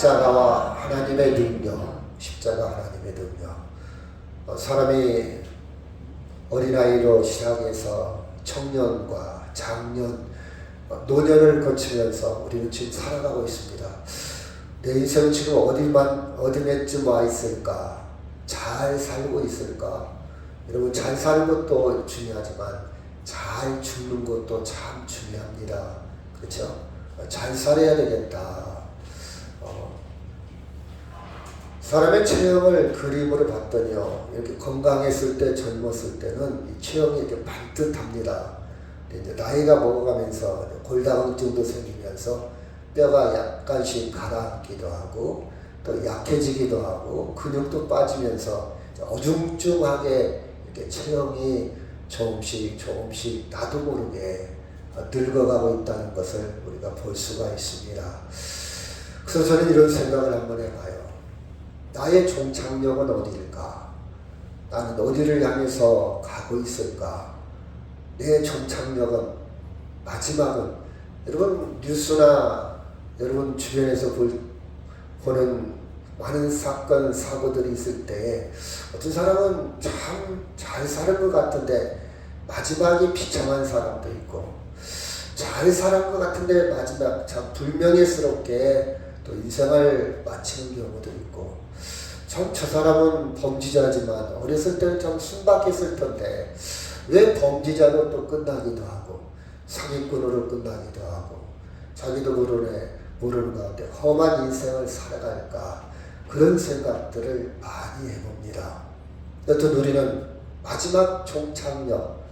십자가와 하나님의 능력, 십자가 하나님의 능력. 사람이 어린아이로 시작해서 청년과 장년, 노년을 거치면서 우리는 지금 살아가고 있습니다. 내 인생은 지금 어디쯤 와 있을까? 잘 살고 있을까? 여러분, 잘 사는 것도 중요하지만 잘 죽는 것도 참 중요합니다. 그렇죠? 잘 살아야 되겠다. 사람의 체형을 그림으로 봤더니요, 이렇게 건강했을 때, 젊었을 때는 이 체형이 이렇게 반듯합니다. 이제 나이가 먹어가면서 골다공증도 생기면서 뼈가 약간씩 가라앉기도 하고 또 약해지기도 하고 근육도 빠지면서 어중중하게 이렇게 체형이 조금씩 나도 모르게 늙어가고 있다는 것을 우리가 볼 수가 있습니다. 그래서 저는 이런 생각을 한번 해봐요. 나의 종착역은 어디일까? 나는 어디를 향해서 가고 있을까? 내 종착역은, 마지막은, 여러분 뉴스나 여러분 주변에서 보는 많은 사건, 사고들이 있을 때 어떤 사람은 참 잘 사는 것 같은데 마지막이 비참한 사람도 있고, 잘 살은 것 같은데 마지막 참 불명예스럽게 또 인생을 마치는 경우도 있고, 참 저 사람은 범죄자지만 어렸을 때는 참 순박했을 텐데 왜 범죄자로 또 끝나기도 하고 사기꾼으로 끝나기도 하고 자기도 모르는 가운데 험한 인생을 살아갈까, 그런 생각들을 많이 해봅니다. 여튼 우리는 마지막 종착역,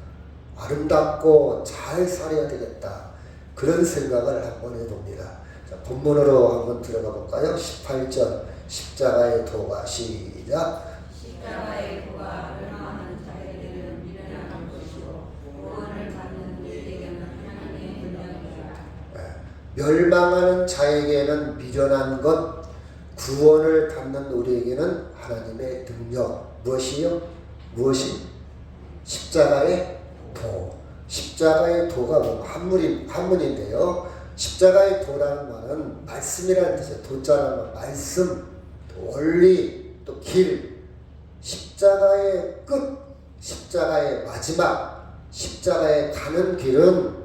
아름답고 잘 살아야 되겠다, 그런 생각을 한번 해봅니다. 자, 본문으로 한번 들어가 볼까요? 18절 십자가의 도가, 시작. 십자가의 도가 멸망하는 자에게는 미련한 것이요 구원을 받는 이에게는 하나님의 능력이라. 멸망하는 자에게는 미련한 것, 구원을 받는 우리에게는 하나님의 능력. 무엇이요? 무엇이? 십자가의 도. 십자가의 도가 뭐 한문인데요. 십자가의 도라는 말은 말씀이라는 뜻이에요. 도자라는 말, 말씀, 또 원리, 또 길. 십자가의 끝, 십자가의 마지막, 십자가에 가는 길은,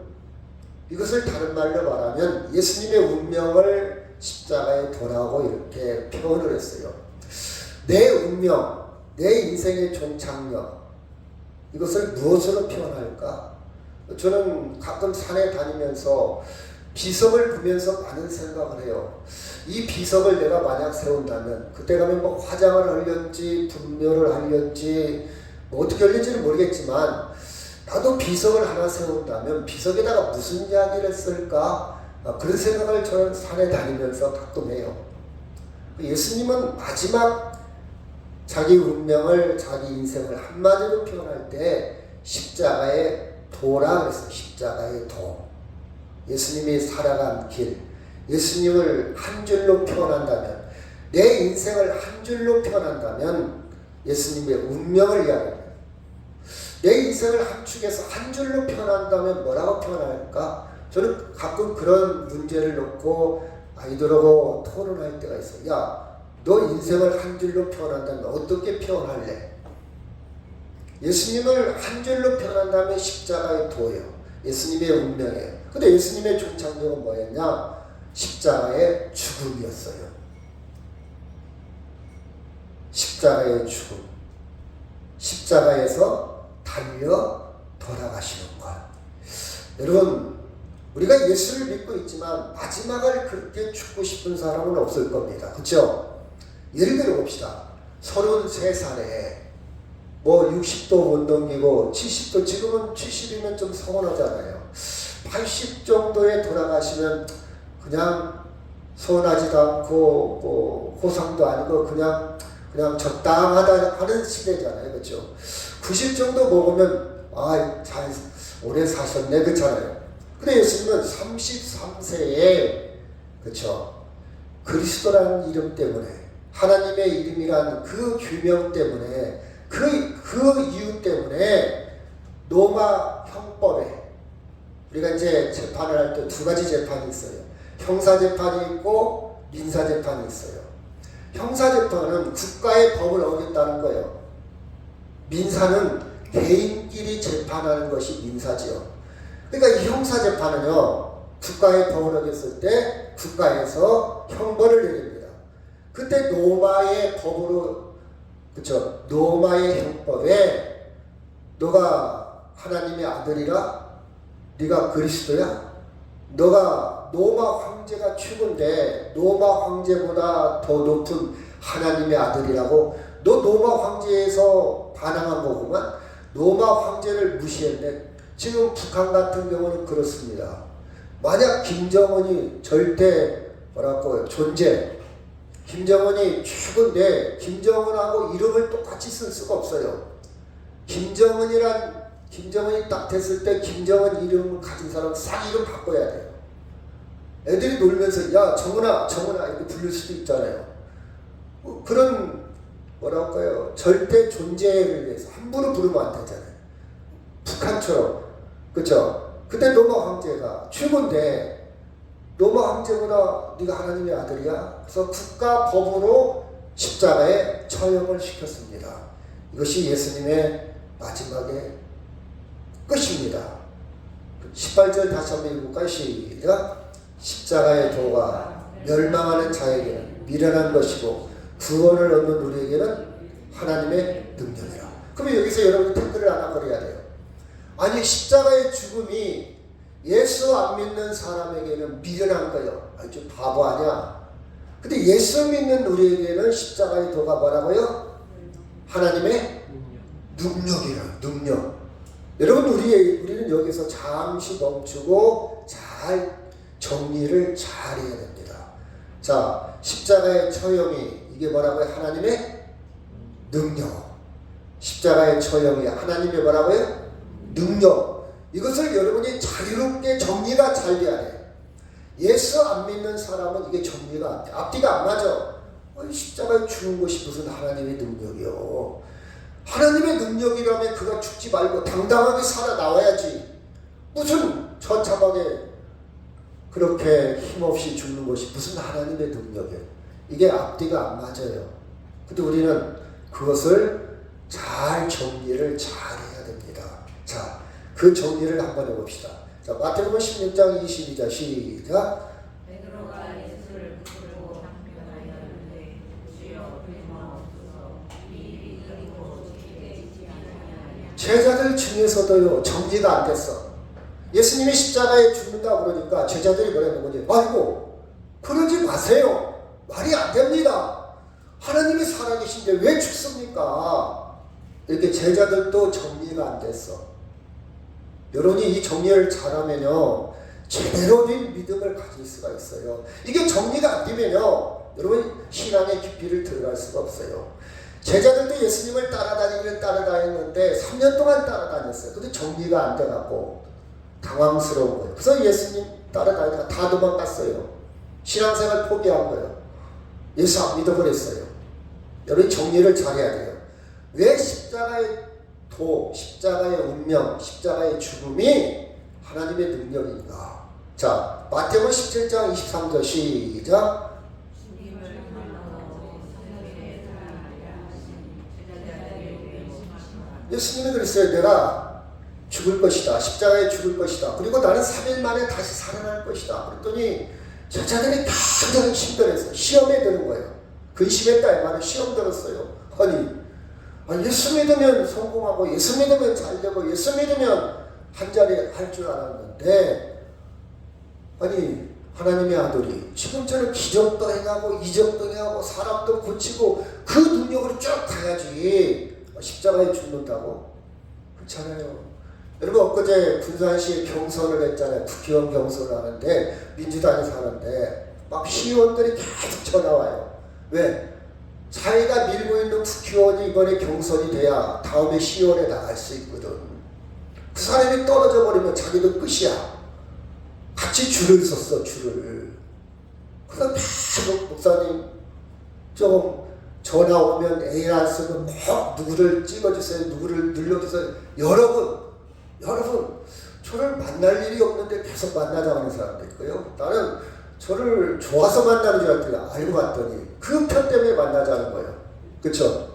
이것을 다른 말로 말하면 예수님의 운명을 십자가에 도라고 이렇게 표현을 했어요. 내 운명, 내 인생의 종착역, 이것을 무엇으로 표현할까? 저는 가끔 산에 다니면서 비석을 보면서 많은 생각을 해요. 이 비석을 내가 만약 세운다면 그때 가면 뭐 화장을 하려는지 분묘를 하려는지 뭐 어떻게 하려는지는 모르겠지만, 나도 비석을 하나 세운다면 비석에다가 무슨 이야기를 쓸까? 그런 생각을 저는 산에 다니면서 가끔 해요. 예수님은 마지막 자기 운명을, 자기 인생을 한마디로 표현할 때 십자가의 도라 그랬어요. 십자가의 도. 예수님이 살아간 길, 예수님을 한 줄로 표현한다면, 내 인생을 한 줄로 표현한다면 예수님의 운명을 이야기합니다. 내 인생을 한 축에서 한 줄로 표현한다면 뭐라고 표현할까? 저는 가끔 그런 문제를 놓고 아이들하고 토론할 때가 있어요. 야, 너 인생을 한 줄로 표현한다면 어떻게 표현할래? 예수님을 한 줄로 표현한다면 십자가의 도예요. 예수님의 운명이에요. 근데 예수님의 종착역은 뭐였냐? 십자가의 죽음이었어요. 십자가의 죽음. 십자가에서 달려 돌아가시는 것. 여러분, 우리가 예수를 믿고 있지만 마지막을 그렇게 죽고 싶은 사람은 없을 겁니다. 그렇죠? 예를 들어 봅시다. 33살에 뭐 60도 못 넘기고 70도, 지금은 70이면 좀 서운하잖아요. 80 정도에 돌아가시면 그냥 서운하지도 않고 뭐 호상도 아니고 그냥 적당하다 하는 시대잖아요. 그렇죠? 90 정도 먹으면 잘 오래 사셨네, 그렇잖아요. 근데 예수님은 33세에, 그렇죠, 그리스도라는 이름 때문에, 하나님의 이름이란 그 규명 때문에, 그 이유 때문에 로마 형법에, 우리가 이제 재판을 할 때 두 가지 재판이 있어요. 형사 재판이 있고 민사재판이 있어요. 형사재판은 국가의 법을 어겼다는 거예요. 민사는 개인끼리 재판하는 것이 민사지요. 그러니까 이 형사재판은요, 국가의 법을 어겼을 때 국가에서 형벌을 내립니다. 그때 노마의 법으로, 그쵸? 노마의 형법에 너가 하나님의 아들이라? 네가 그리스도야? 너가 노마 황제가 최고인데 노마 황제보다 더 높은 하나님의 아들이라고? 너 노마 황제에서 반항한 거구만? 노마 황제를 무시했네. 지금 북한 같은 경우는 그렇습니다. 만약 김정은이 절대 뭐랄까요 존재, 김정은이 최고인데 김정은하고 이름을 똑같이 쓸 수가 없어요. 김정은이 딱 됐을 때 김정은 이름을 가진 사람 싹 이름 바꿔야 돼요. 애들이 놀면서 야 정은아 이렇게 부를 수도 있잖아요. 그런 뭐랄까요 절대 존재를 위해서 함부로 부르면 안 되잖아요. 북한처럼. 그쵸? 그때 노마 황제가 최고인데 노마 황제보다 네가 하나님의 아들이야? 그래서 국가 법으로 십자가에 처형을 시켰습니다. 이것이 예수님의 마지막의 끝입니다. 18절 다시 한번 읽을까요? 시작. 십자가의 도가 멸망하는 자에게는 미련한 것이고 구원을 얻는 우리에게는 하나님의 능력이라. 그러면 여기서 여러분 댓글을 하나 걸어야 돼요. 아니 십자가의 죽음이 예수 안 믿는 사람에게는 미련한 거예요. 아니 좀 바보 아니야. 근데 예수 믿는 우리에게는 십자가의 도가 뭐라고요? 하나님의 능력이라. 능력. 여러분 우리는 여기서 잠시 멈추고 잘 정리를 잘 해야 됩니다. 자, 십자가의 처형이 이게 뭐라고요? 하나님의 능력. 십자가의 처형이 하나님의 뭐라고요? 능력. 이것을 여러분이 자유롭게 정리가 잘 돼야 돼요. 예수 안 믿는 사람은 이게 정리가 안 돼. 앞뒤가 안 맞아. 십자가에 죽은 것이 무슨 하나님의 능력이요. 하나님의 능력이라면 그가 죽지 말고 당당하게 살아나와야지. 무슨 처참하게 그렇게 힘없이 죽는 것이 무슨 하나님의 능력이에요. 이게 앞뒤가 안 맞아요. 근데 우리는 그것을 잘 정리를 잘 해야 됩니다. 자, 그 정리를 한번 해봅시다. 자, 마태복음 16장 22절 시작. 베드로가 예수를 붙들고 담변하였는데 주여 불마옵소서 이 이르고 지키게 있지 아니하냐. 제자들 중에서도요 정리가 안 됐어. 예수님이 십자가에 죽는다 그러니까 제자들이 뭐라는 거지? 아이고 그러지 마세요. 말이 안 됩니다. 하나님이 살아계신데 왜 죽습니까? 이렇게 제자들도 정리가 안 됐어. 여러분이 이 정리를 잘하면요 제대로 된 믿음을 가질 수가 있어요. 이게 정리가 안 되면요 여러분 신앙의 깊이를 들어갈 수가 없어요. 제자들도 예수님을 따라다녔는데 3년 동안 따라다녔어요. 근데 정리가 안 돼갖고 당황스러운 거예요. 그래서 예수님 따라다니다가 다 도망갔어요. 신앙생활 포기한 거예요. 예수 안 믿어버렸어요. 여러분이 정리를 잘해야 돼요. 왜 십자가의 도, 십자가의 운명, 십자가의 죽음이 하나님의 능력인가? 자, 마태복음 17장 23절 시작. 예수님이 그랬어요. 내가 죽을 것이다. 십자가에 죽을 것이다. 그리고 나는 3일 만에 다시 살아날 것이다. 그랬더니 제자들이 굉장히 힘들어서 시험에 드는 거예요. 근심했다 이 말은 시험 들었어요. 아니 예수 믿으면 성공하고 예수 믿으면 잘되고 예수 믿으면 한 자리 할 줄 알았는데 아니 하나님의 아들이 지금처럼 기적도 행하고 이적도 행하고 사람도 고치고 그 능력으로 쭉 가야지 십자가에 죽는다고? 그렇잖아요. 여러분 엊그제 군산시에 경선을 했잖아요. 국회의원 경선을 하는데 민주당에서 하는데 막 시의원들이 계속 전화와요. 왜? 자기가 밀고 있는 국회의원이 이번에 경선이 돼야 다음에 시의원에 나갈 수 있거든. 그 사람이 떨어져 버리면 자기도 끝이야. 같이 줄을 섰어. 줄을. 그래서 계속 목사님 좀 전화 오면 에일 안 쓰면 꼭 누구를 찍어주세요. 누구를 늘려주세요. 여러분 저를 만날 일이 없는데 계속 만나자고 하는 사람도 있고요. 나는 저를 좋아서 만나는 줄 알았더니 알고 봤더니 그 편 때문에 만나자는 거예요. 그렇죠?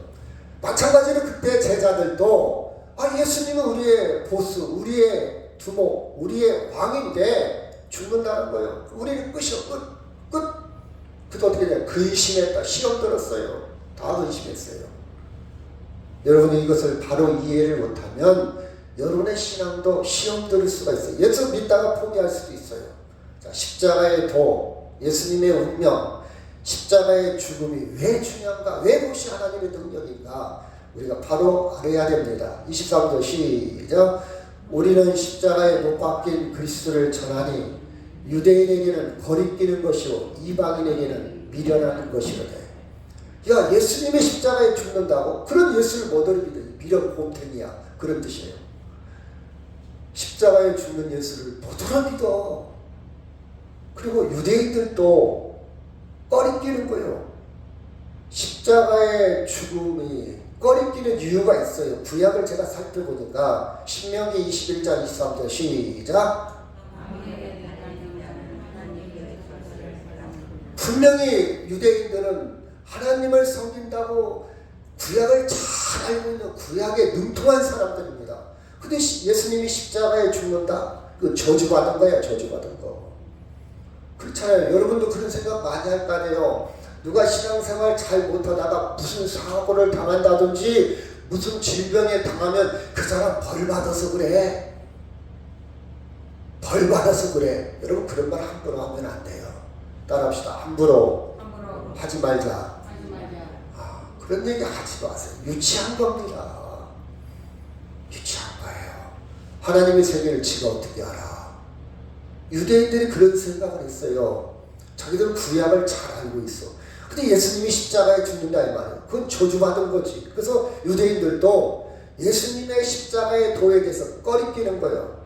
마찬가지로 그때 제자들도 예수님은 우리의 보스, 우리의 두목, 우리의 왕인데 죽는다는 거예요. 우리는 끝이요. 끝. 그때 어떻게 돼요? 근심했다. 시험 들었어요. 다 근심했어요. 여러분이 이것을 바로 이해를 못하면 여러분의 신앙도 시험 들을 수가 있어요. 예수 믿다가 포기할 수도 있어요. 자, 십자가의 도, 예수님의 운명, 십자가의 죽음이 왜 중요한가? 왜 그것이 하나님의 능력인가? 우리가 바로 알아야 됩니다. 23절 시작. 우리는 십자가에 못 박힌 그리스도를 전하니 유대인에게는 거리끼는 것이요 이방인에게는 미련한 것이로되. 야, 예수님의 십자가에 죽는다고? 그런 예수를 뭐더러 믿어? 미련 곰탱이야. 그런 뜻이에요. 십자가에 죽는 예수를 뭐더러 믿어? 그리고 유대인들도 꺼리끼는 거예요. 십자가의 죽음이 꺼리끼는 이유가 있어요. 구약을 제가 살펴보니까 신명기 21장 23절 시작. 분명히 유대인들은 하나님을 섬긴다고 구약을 잘 알고 있는 구약에 능통한 사람들입니다. 근데 예수님이 십자가에 죽는다? 그 저주받은 거야, 저주받은 거. 그렇잖아요. 여러분도 그런 생각 많이 할 거 아니에요. 누가 신앙생활 잘 못하다가 무슨 사고를 당한다든지 무슨 질병에 당하면 그 사람 벌 받아서 그래. 벌 받아서 그래. 여러분 그런 말 함부로 하면 안 돼요. 따라합시다. 함부로 하지 말자. 그런 얘기 하지 마세요. 유치한 겁니다. 유치한 거예요. 하나님의 세계를 지가 어떻게 알아? 유대인들이 그런 생각을 했어요. 자기들은 구약을 잘 알고 있어. 근데 예수님이 십자가에 죽는다 이 말이에요. 그건 저주받은 거지. 그래서 유대인들도 예수님의 십자가의 도에 대해서 꺼리끼는 거예요.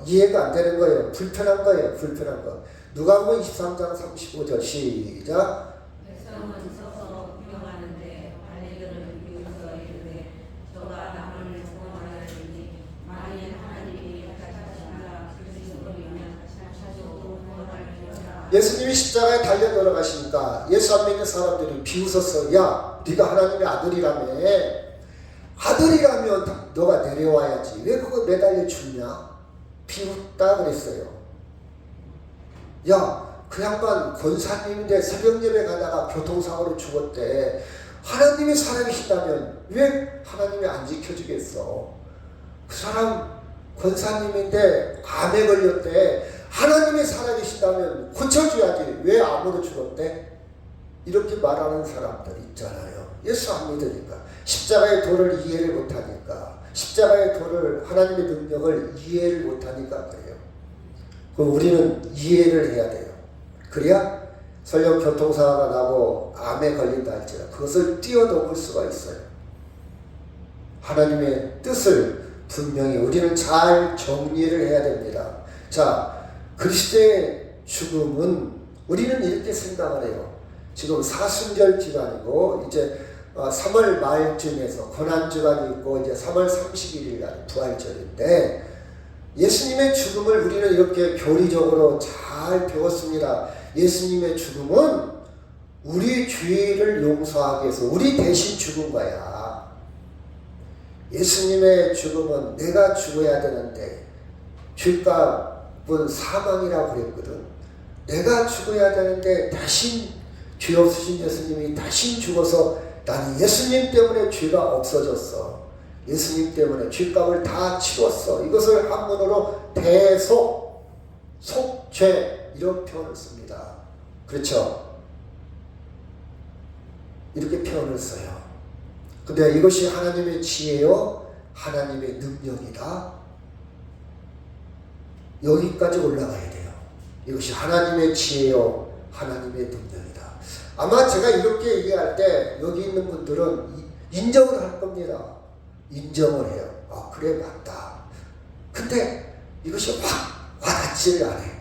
이해가 안 되는 거예요. 불편한 거예요. 불편한 거. 누가복음 23장 35절 시작. 백성은 서서 구경하는데 관리들은 비웃어 이르되 저가 남을 구원하려니 만일 하나님이 택하신다 그리스도이면 자주 구원하려니와. 예수님이 십자가에 달려 돌아가시니까 예수 안 믿는 사람들이 비웃었어. 야, 네가 하나님의 아들이라며. 아들이라면 너가 내려와야지. 왜 그거 매달려 죽냐? 비웃다 그랬어요. 야, 그 양반 권사님인데 새벽 예배 가다가 교통사고로 죽었대. 하나님이 살아계신다면 왜 하나님이 안 지켜주겠어? 그 사람 권사님인데 암에 걸렸대. 하나님이 살아계신다면 고쳐줘야지. 왜 암으로 죽었대? 이렇게 말하는 사람들 있잖아요. 예수 안 믿으니까. 십자가의 도를 이해를 못하니까. 십자가의 도를, 하나님의 능력을 이해를 못하니까 그래요. 그럼 우리는 이해를 해야 돼요. 그래야 설령 교통사고가 나고 암에 걸린다 할지라도 그것을 뛰어넘을 수가 있어요. 하나님의 뜻을 분명히 우리는 잘 정리를 해야 됩니다. 자, 그리스도의 죽음은 우리는 이렇게 생각을 해요. 지금 사순절 기간이고 이제 3월 말쯤에서 고난주간이 있고 이제 3월 31일 날 부활절인데 예수님의 죽음을 우리는 이렇게 교리적으로 잘 배웠습니다. 예수님의 죽음은 우리 죄를 용서하기 위해서 우리 대신 죽은 거야. 예수님의 죽음은 내가 죽어야 되는데 죄값은 사망이라고 그랬거든. 내가 죽어야 되는데 대신 죄 없으신 예수님이 대신 죽어서 나는 예수님 때문에 죄가 없어졌어. 예수님 때문에 죄값을 다 치렀어. 이것을 한문으로 대속, 속죄 이런 표현을 씁니다. 그렇죠? 이렇게 표현을 써요. 근데 이것이 하나님의 지혜요, 하나님의 능력이다. 여기까지 올라가야 돼요. 이것이 하나님의 지혜요, 하나님의 능력이다. 아마 제가 이렇게 얘기할 때 여기 있는 분들은 인정을 할 겁니다. 인정을 해요. 아, 그래, 맞다. 근데 이것이 확 와닿지를 않아요.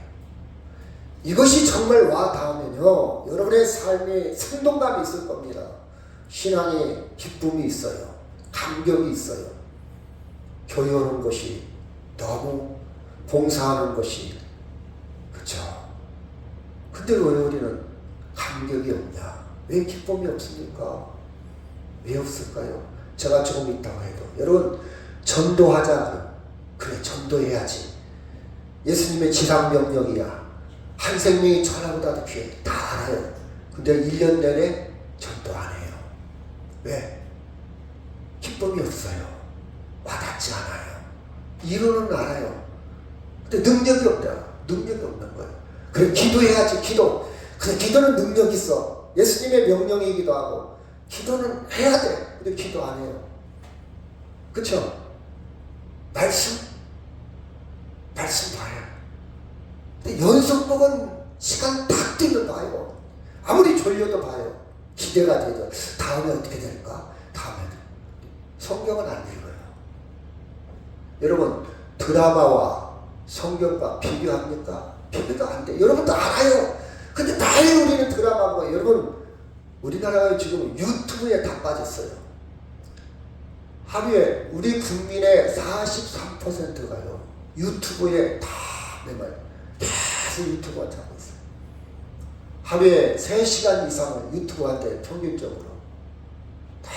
이것이 정말 와닿으면요, 여러분의 삶에 생동감이 있을 겁니다. 신앙에 기쁨이 있어요. 감격이 있어요. 교회 오는 것이 너무 봉사하는 것이, 그렇죠. 근데 왜 우리는 감격이 없냐? 왜 기쁨이 없습니까? 왜 없을까요? 제가 조금 있다고 해도 여러분 전도하자. 그래 전도해야지. 예수님의 지상명령이야. 한 생명이 천하보다도 귀해. 다 알아요. 근데 1년 내내 전도 안 해요. 왜? 기쁨이 없어요. 와닿지 않아요. 이론은 알아요. 근데 능력이 없다. 능력이 없는 거예요. 그래 기도해야지. 기도. 근데 기도는 능력 있어. 예수님의 명령이기도 하고 기도는 해야 돼. 근데 기도 안 해요. 그쵸? 말씀 봐요. 근데 연속복은 시간 딱 뛰면 봐요. 아무리 졸려도 봐요. 기대가 되죠. 다음에 어떻게 될까? 다음에 성경은 안 읽어요. 여러분 드라마와 성경과 비교합니까? 비교도 안 돼. 여러분도 알아요. 근데 나의 우리는 드라마고 여러분 우리나라가 지금 유튜브에 다 빠졌어요. 하루에 우리 국민의 43%가요. 유튜브에 다 내 말 계속 유튜브만 찾고 있어요. 하루에 3시간 이상을 유튜브한테 평균적으로 다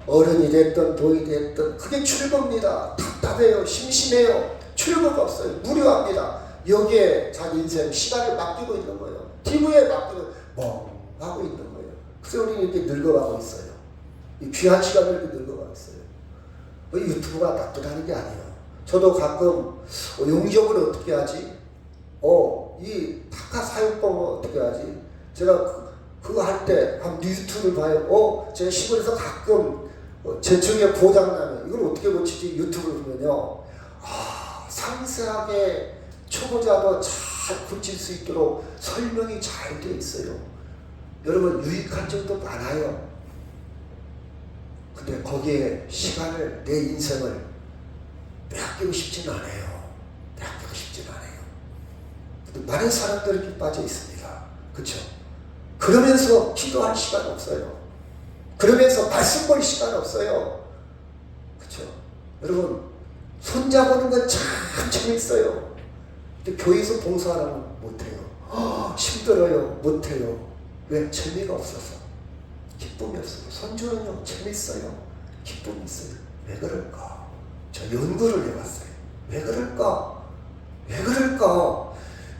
어른이 됐든 도이 됐든 그게 출구입니다. 답답해요. 심심해요. 출구가 없어요. 무료합니다. 여기에 자기 인생 시간을 맡기고 있는 거예요. TV에 맡기고 멍하고 있는 거예요. 그래서 우리는 이렇게 늙어가고 있어요. 이 귀한 시간을 이렇게 늙어가고 있어요. 유튜브가 나쁘다는 게 아니에요. 저도 가끔 용접을 어떻게 하지? 이 타카 사용법을 어떻게 하지? 제가 그거 할 때 한 유튜브를 봐요. 제가 시골에서 가끔 제쪽에 고장나면 이걸 어떻게 고치지? 유튜브를 보면요. 상세하게 초보자도 잘 고칠 수 있도록 설명이 잘 되어 있어요. 여러분 유익한 점도 많아요. 근데 거기에 시간을 내 인생을 빼앗기고 싶진 않아요. 빼앗기고 싶진 않아요. 근데 많은 사람들이 이렇게 빠져 있습니다. 그렇죠? 그러면서 기도할 시간 없어요. 그러면서 말씀 볼 시간 없어요. 그렇죠? 여러분 손잡는 건 참 재밌어요. 근데 교회에서 봉사하면 못해요. 힘들어요. 못해요. 왜? 재미가 없어서. 기쁨이 없어요. 손주는요 재밌어요. 기쁨이 있어요. 왜 그럴까? 저 연구를 해봤어요. 왜 그럴까? 왜 그럴까?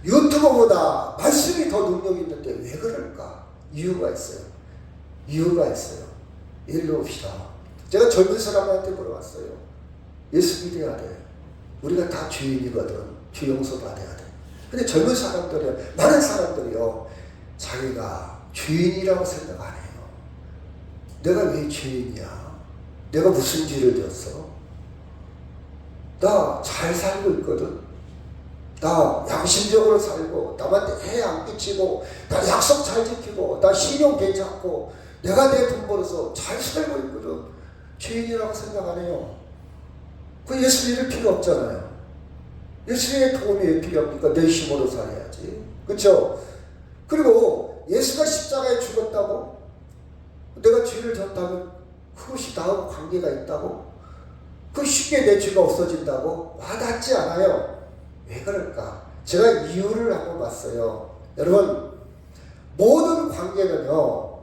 유튜버보다 말씀이 더 능력이 있는데 왜 그럴까? 이유가 있어요. 이유가 있어요. 일로 봅시다. 제가 젊은 사람한테 물어봤어요. 예수 믿어야 돼. 우리가 다 죄인이거든. 죄 용서 받아야 돼. 근데 젊은 사람들이요, 많은 사람들이요, 자기가 죄인이라고 생각 안 해요. 내가 왜 죄인이야? 내가 무슨 죄를 졌어? 나 잘 살고 있거든. 나 양심적으로 살고, 남한테 해 안 끼치고, 나 약속 잘 지키고, 나 신용 괜찮고, 내가 내 돈 벌어서 잘 살고 있거든. 죄인이라고 생각 안 해요. 그 예수 믿을 필요 없잖아요. 예수님의 도움이 왜 필요합니까? 내 힘으로 살아야지. 그렇죠? 그리고 예수가 십자가에 죽었다고? 내가 죄를 졌다면 그것이 나하고 관계가 있다고? 그 쉽게 내 죄가 없어진다고? 와닿지 않아요. 왜 그럴까? 제가 이유를 한번 봤어요. 여러분, 모든 관계는요,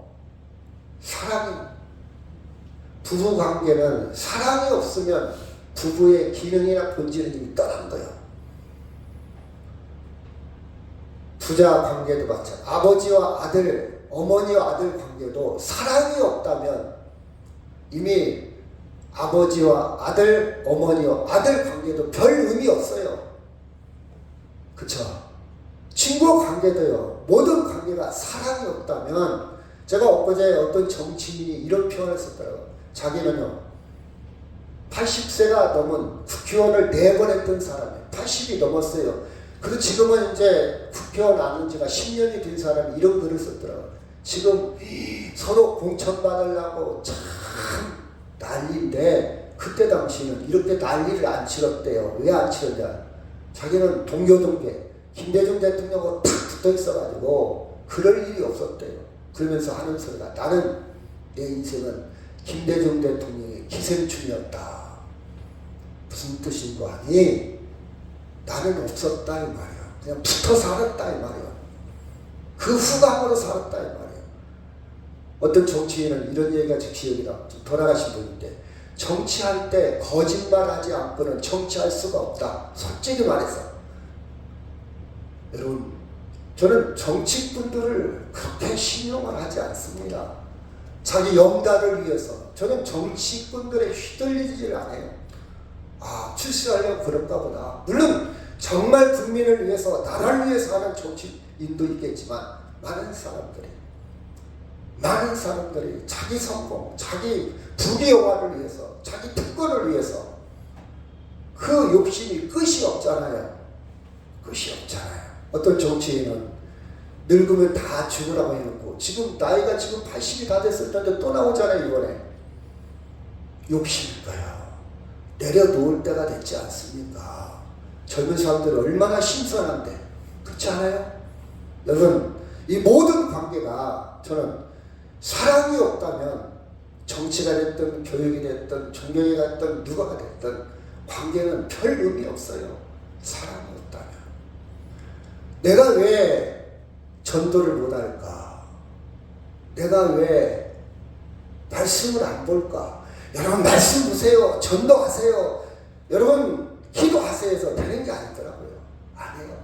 부부 관계는 사랑이 없으면 부부의 기능이나 본질은 떠난 거예요. 부자 관계도 마찬가지. 아버지와 아들, 어머니와 아들 관계도 사랑이 없다면 이미 아버지와 아들, 어머니와 아들 관계도 별 의미 없어요. 그쵸? 친구 관계도요. 모든 관계가 사랑이 없다면, 제가 엊그제 어떤 정치인이 이런 표현을 썼더라고요. 자기는요, 80세가 넘은 국회의원을 4번 했던 사람이에요. 80이 넘었어요. 그리고 지금은 이제 국회의원 안 한 지가 10년이 된 사람이 이런 글을 썼더라고요. 지금 서로 공천받으려고 참 난리인데, 그때 당시는 이렇게 난리를 안 치렀대요. 왜 안 치렀냐? 자기는 동교동계 김대중 대통령하고 탁 붙어 있어가지고 그럴 일이 없었대요. 그러면서 하는 소리가, 나는 내 인생은 김대중 대통령의 기생충이었다. 무슨 뜻인고 하니, 나는 없었다 이 말이야. 그냥 붙어 살았다 이 말이야. 그 후감으로 살았다 이 말이에요. 어떤 정치인은 이런 얘기가 제 기억이다. 좀 돌아가신 분인데 정치할 때 거짓말하지 않고는 정치할 수가 없다. 솔직히 말해서 여러분 저는 정치꾼들을 그렇게 신용을 하지 않습니다. 자기 영달을 위해서 저는 정치꾼들에 휘둘리질 않아요. 출세하려고 그런가 보다. 물론 정말 국민을 위해서 나라를 위해서 하는 정치인도 있겠지만 많은 사람들이 자기 성공, 자기 부귀영화를 위해서, 자기 특권을 위해서 그 욕심이 끝이 없잖아요. 어떤 정치인은 늙으면 다 죽으라고 해놓고 지금 나이가 지금 80이 다 됐을 텐데 또 나오잖아요. 이번에 욕심일까요? 내려놓을 때가 됐지 않습니까? 젊은 사람들 얼마나 신선한데 그렇지 않아요? 여러분 이 모든 관계가 저는 사랑이 없다면 정치가 됐든 교육이 됐든 종교가 됐든 누가가 됐든 관계는 별 의미 없어요. 사랑이 없다면. 내가 왜 전도를 못할까? 내가 왜 말씀을 안 볼까? 여러분 말씀 보세요. 전도하세요. 여러분 기도하세요 해서 되는 게 아니더라고요. 안 해요.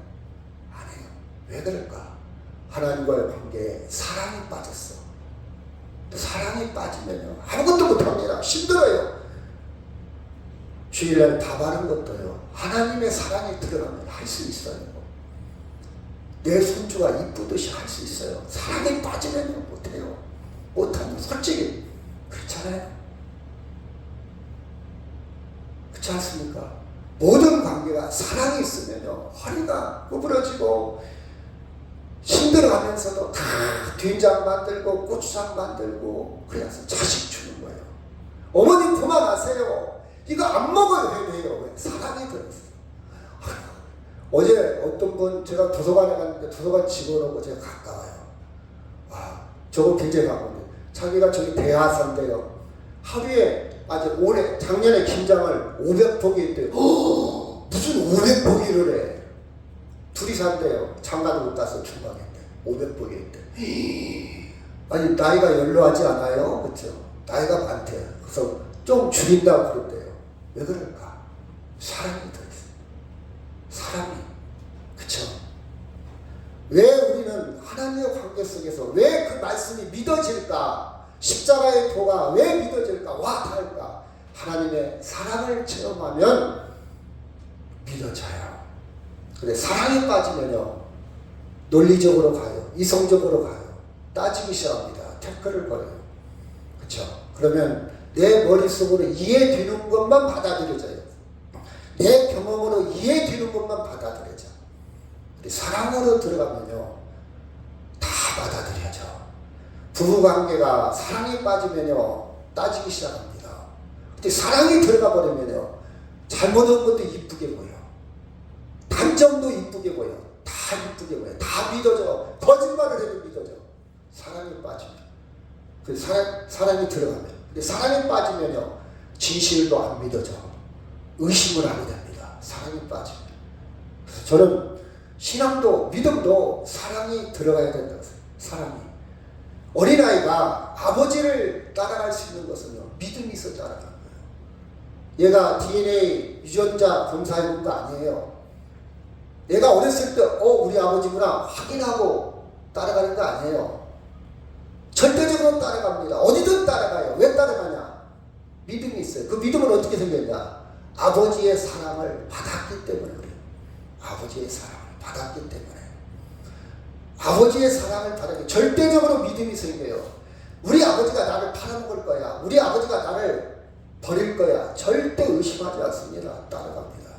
왜 그럴까? 하나님과의 관계에 사랑이 빠졌어. 사랑이 빠지면요 아무것도 못합니다. 힘들어요. 주일날 답하는 것도요 하나님의 사랑이 들어가면 할 수 있어요. 내 손주가 이쁘듯이 할 수 있어요. 사랑이 빠지면 못해요. 못하면 솔직히 그렇잖아요. 그렇지 않습니까? 모든 관계가 사랑이 있으면요 허리가 구부러지고 힘들어하면서도 다 된장 만들고 고추장 만들고 그래서 자식 주는 거예요. 어머니 그만하세요. 이거 안 먹어요. 왜 돼요? 왜? 사랑이 들었어요. 어제 어떤 분 제가 도서관에 갔는데 도서관 직원하고 제가 가까워요. 저거 굉장히 가까운데 자기가 저기 대하산대요. 하루에 올해 작년에 김장을 500포기 했대요. 무슨 500포기를 해. 둘이 산대요. 장가도 못 가서 출방했대. 500포기 했대. 아니 나이가 연로하지 않아요? 그렇죠? 나이가 많대요. 그래서 좀 줄인다고 그랬대요. 왜 그럴까? 사랑이 들어있어요. 사랑이. 그렇죠? 왜 우리는 하나님의 관계 속에서 왜 그 말씀이 믿어질까? 십자가의 도가 왜 믿어질까? 와 닿을까? 하나님의 사랑을 체험하면 믿어져요. 근데 사랑에 빠지면요 논리적으로 가요. 이성적으로 가요. 따지기 시작합니다. 태클을 걸어요. 그렇죠? 그러면 내 머릿속으로 이해되는 것만 받아들여져요. 내 경험으로 이해되는 것만 받아들여져. 근데 사랑으로 들어가면요 다 받아들여져. 부부관계가 사랑에 빠지면요 따지기 시작합니다. 근데 사랑이 들어가 버리면요 잘못한 것도 이쁘게 보여. 단점도 이쁘게 보여. 다 이쁘게 보여. 다 믿어져. 거짓말을 해도 믿어져. 사랑에 빠지면. 그 사랑이 들어가면. 근데 사랑에 빠지면요 진실도 안 믿어져. 의심을 하게 됩니다. 사랑에 빠지면. 그래서 저는 신앙도 믿음도 사랑이 들어가야 된다고 생각해요. 사랑이. 어린아이가 아버지를 따라갈 수 있는 것은요 믿음이 있어 따라가는 거예요. 얘가 DNA 유전자 검사해본 거 아니에요. 얘가 어렸을 때 우리 아버지구나 확인하고 따라가는 거 아니에요. 절대적으로 따라갑니다. 어디든 따라가요. 왜 따라가냐? 믿음이 있어요. 그 믿음은 어떻게 생겼냐? 아버지의 사랑을 받았기 때문에 그래요. 아버지의 사랑을 받았기 때문에. 아버지의 사랑을 받았기 절대적으로 믿음이 생겨요. 우리 아버지가 나를 팔아먹을 거야. 우리 아버지가 나를 버릴 거야. 절대 의심하지 않습니다. 따라갑니다.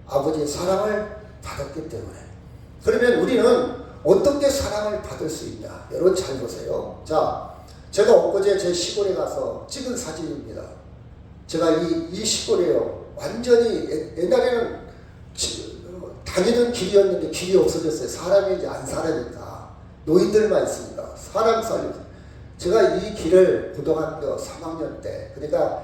아버지의 사랑을 받았기 때문에. 그러면 우리는 어떻게 사랑을 받을 수 있냐? 여러분 잘 보세요. 자, 제가 엊그제 제 시골에 가서 찍은 사진입니다. 제가 이 시골에요. 완전히 옛날에는 다니는 길이었는데 길이 없어졌어요. 사람이 이제 안 살으니까 노인들만 있습니다. 사람 살려. 제가 이 길을 고등학교 3학년 때, 그러니까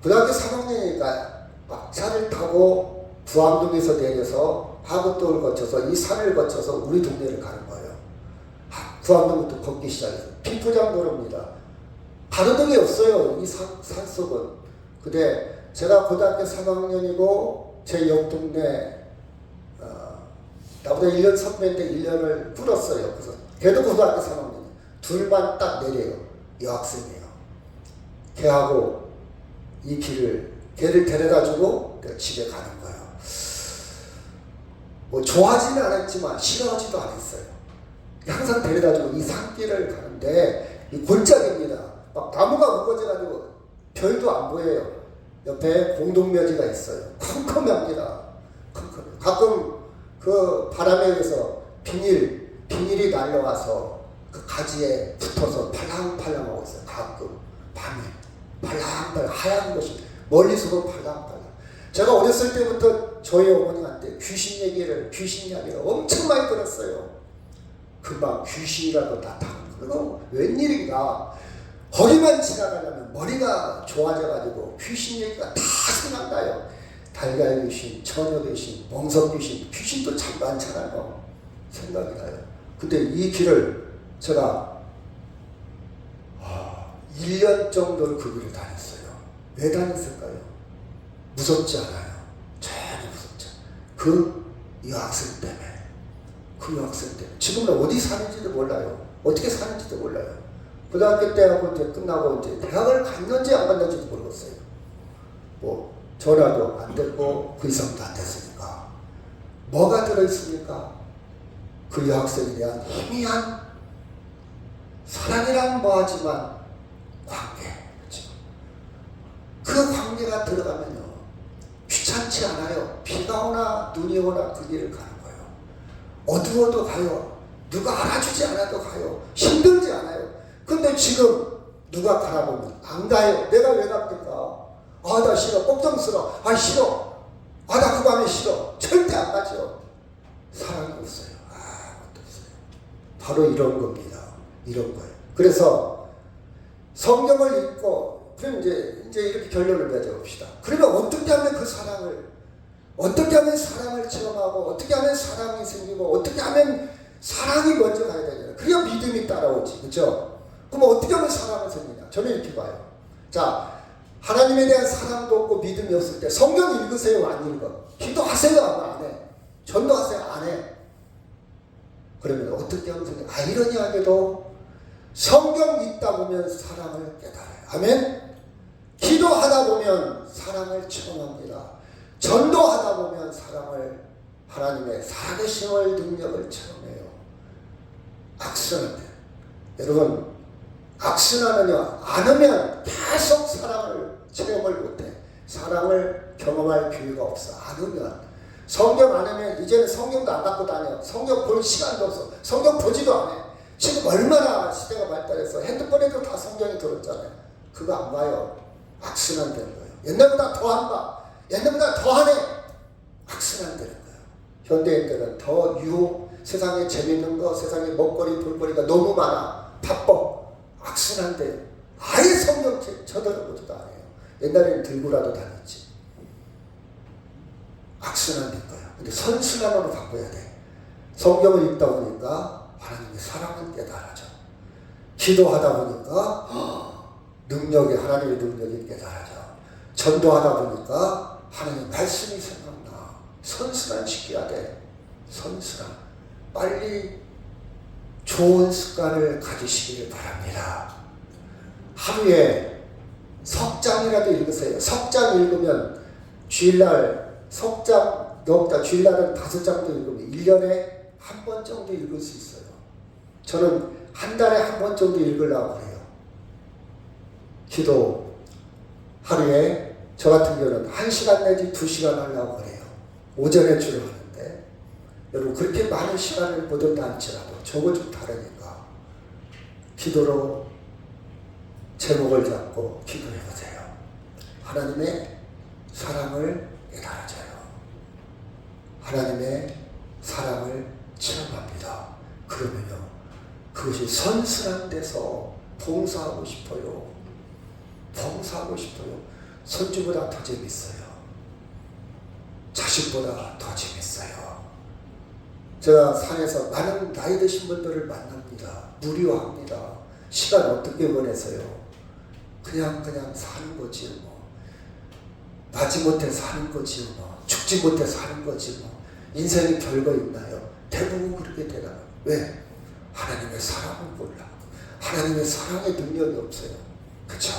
고등학교 3학년이니까 막차를 타고 부암동에서 내려서 하구동을 거쳐서 이 산을 거쳐서 우리 동네를 가는 거예요. 구암동부터 걷기 시작해서 비포장도로입니다. 가로등이 없어요. 이 산속은. 근데 제가 고등학교 3학년이고 제 옆 동네 나보다 1년 선배인데 1년을 불었어요. 그래서 걔도 고등학교 3학년. 둘만 딱 내려요. 여학생이에요. 걔하고 이 걔를 데려다주고 내가 집에 가는 거예요. 뭐 좋아하지는 않았지만 싫어하지도 않았어요. 항상 데려다주고 이 산길을 가는데 이 골짜기입니다. 막 나무가 우거져가지고 별도 안 보여요. 옆에 공동묘지가 있어요. 컴컴합니다. 컴컴. 가끔 그 바람에 의해서 비닐이 날려와서 그 가지에 붙어서 팔랑팔랑하고 있어요. 가끔 밤에 팔랑팔랑 하얀 것이 멀리서도 팔랑팔랑. 제가 어렸을 때부터 저희 어머니한테 귀신 이야기를 엄청 많이 들었어요. 금방 귀신이라도 나타나고 그거 웬일인가. 거기만 지나가려면 머리가 좋아져가지고 귀신 얘기가 다 생각나요. 달걀 귀신, 처녀 귀신, 멍석 귀신, 귀신도 참 많잖아요. 생각이 나요. 근데 이 길을 제가 1년 정도를 그 길을 다녔어요. 왜 다녔을까요? 무섭지 않아요. 전혀 무섭지 않아요. 그 여학생 때문에. 지금은 어디 사는지도 몰라요. 어떻게 사는지도 몰라요. 고등학교 때하고 이제 끝나고 이제 대학을 갔는지 안 갔는지도 모르겠어요. 뭐 전화도 안 됐고 그 이상도 안 됐으니까. 뭐가 들어있습니까? 그 여학생에 대한 희미한 사랑이란 뭐하지만 관계. 그 관계가 들어가면요 귀찮지 않아요. 비가 오나 눈이 오나 그 길을 가는 거예요. 어두워도 가요. 누가 알아주지 않아도 가요. 힘들지 않아요. 근데 지금 누가 가라보면 안 가요. 내가 왜 갑니까? 나 싫어. 걱정스러워. 싫어. 나 그거 하면 싫어. 절대 안 가죠. 사랑이 없어요. 아무것도 없어요. 바로 이런 겁니다. 이런 거예요. 그래서 성경을 읽고 그럼 이제 이렇게 결론을 맺어봅시다. 그러면 어떻게 하면 그 사랑을 체험하고 어떻게 하면 사랑이 생기고 어떻게 하면 사랑이 먼저 가야 되잖아요. 그래야 믿음이 따라오지. 그렇죠? 그럼 어떻게 하면 사랑이 생기냐? 저는 이렇게 봐요. 자, 하나님에 대한 사랑도 없고 믿음이 없을 때 성경 읽으세요? 안 읽어? 기도하세요? 안 해? 전도하세요? 안 해? 그러면 어떻게 하면 생겨요? 아이러니하게도 성경 읽다 보면 사랑을 깨달아요. 아멘? 기도하다 보면 사랑을 체험합니다. 전도하다 보면 하나님의 살아계심을 능력을 체험해요. 악순환 때. 여러분, 악순환은요, 안 하면 계속 사랑을 체험을 못해. 사랑을 경험할 기회가 없어. 안 하면. 성경 안 하면 이제는 성경도 안 갖고 다녀. 성경 볼 시간도 없어. 성경 보지도 안 해. 지금 얼마나 시대가 발달해서 핸드폰에도 다 성경이 들었잖아요. 그거 안 봐요. 악순환 되는 거예요. 옛날보다 더 안 봐. 옛날보다 더 안 해. 악순환 되는 거예요. 현대인들은 더 세상에 재밌는 거, 세상에 먹거리, 볼거리가 너무 많아. 바빠. 악순환데 아예 성경 쳐다보지도 않아요. 옛날에는 들고라도 다녔지. 악순환된 거예요. 근데 선순환으로 바꿔야 돼. 성경을 읽다 보니까 하나님의 사랑을 깨달아져. 기도하다 보니까 하나님의 능력이 깨달아져. 전도하다 보니까 하나님의 말씀이 생각나. 선순환 시켜야 돼. 선순환. 빨리 좋은 습관을 가지시기를 바랍니다. 하루에 석장이라도 읽으세요. 석장 읽으면 주일날 석장 넘다 주일날은 5장도 읽으면 1년에 한 번 정도 읽을 수 있어요. 저는 한 달에 한 번 정도 읽으려고 해요. 기도 하루에 저 같은 경우는 1시간 내지 2시간 하려고 해요. 오전에 주로 하는데 여러분 그렇게 많은 시간을 못 얻다 할지라도 저거 좀 다르니까 기도로 제목을 잡고 기도해보세요. 하나님의 사랑을 깨달아져요. 하나님의 사랑을 체험합니다. 그러면요 그것이 선순환 돼서 봉사하고 싶어요. 손주보다 더 재밌어요. 자식보다 더 재밌어요. 제가 산에서 많은 나이 드신 분들을 만납니다. 무료합니다. 시간 어떻게 보내세요? 그냥 사는 거지 뭐. 마지못해 사는 거지 뭐. 죽지 못해 사는 거지 뭐. 인생이 별거 있나요? 대부분 그렇게 되나요? 왜? 하나님의 사랑을 몰라. 하나님의 사랑의 능력이 없어요. 그쵸?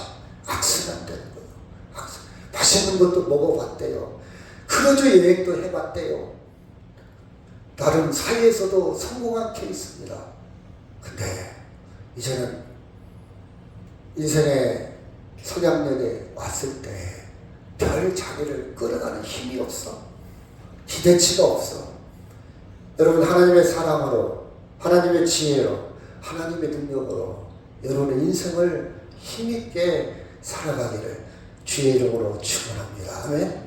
악순환 되는 거예요. 악순환. 맛있는 것도 먹어봤대요. 크루즈 여행도 해봤대요. 나름 사이에서도 성공한 케이스입니다. 근데 이제는 인생의 성향력에 왔을 때 별 자기를 끌어가는 힘이 없어. 기대치가 없어. 여러분, 하나님의 사랑으로, 하나님의 지혜로, 하나님의 능력으로 여러분의 인생을 힘있게 살아가기를 주의 이름으로 축원합니다. 아멘.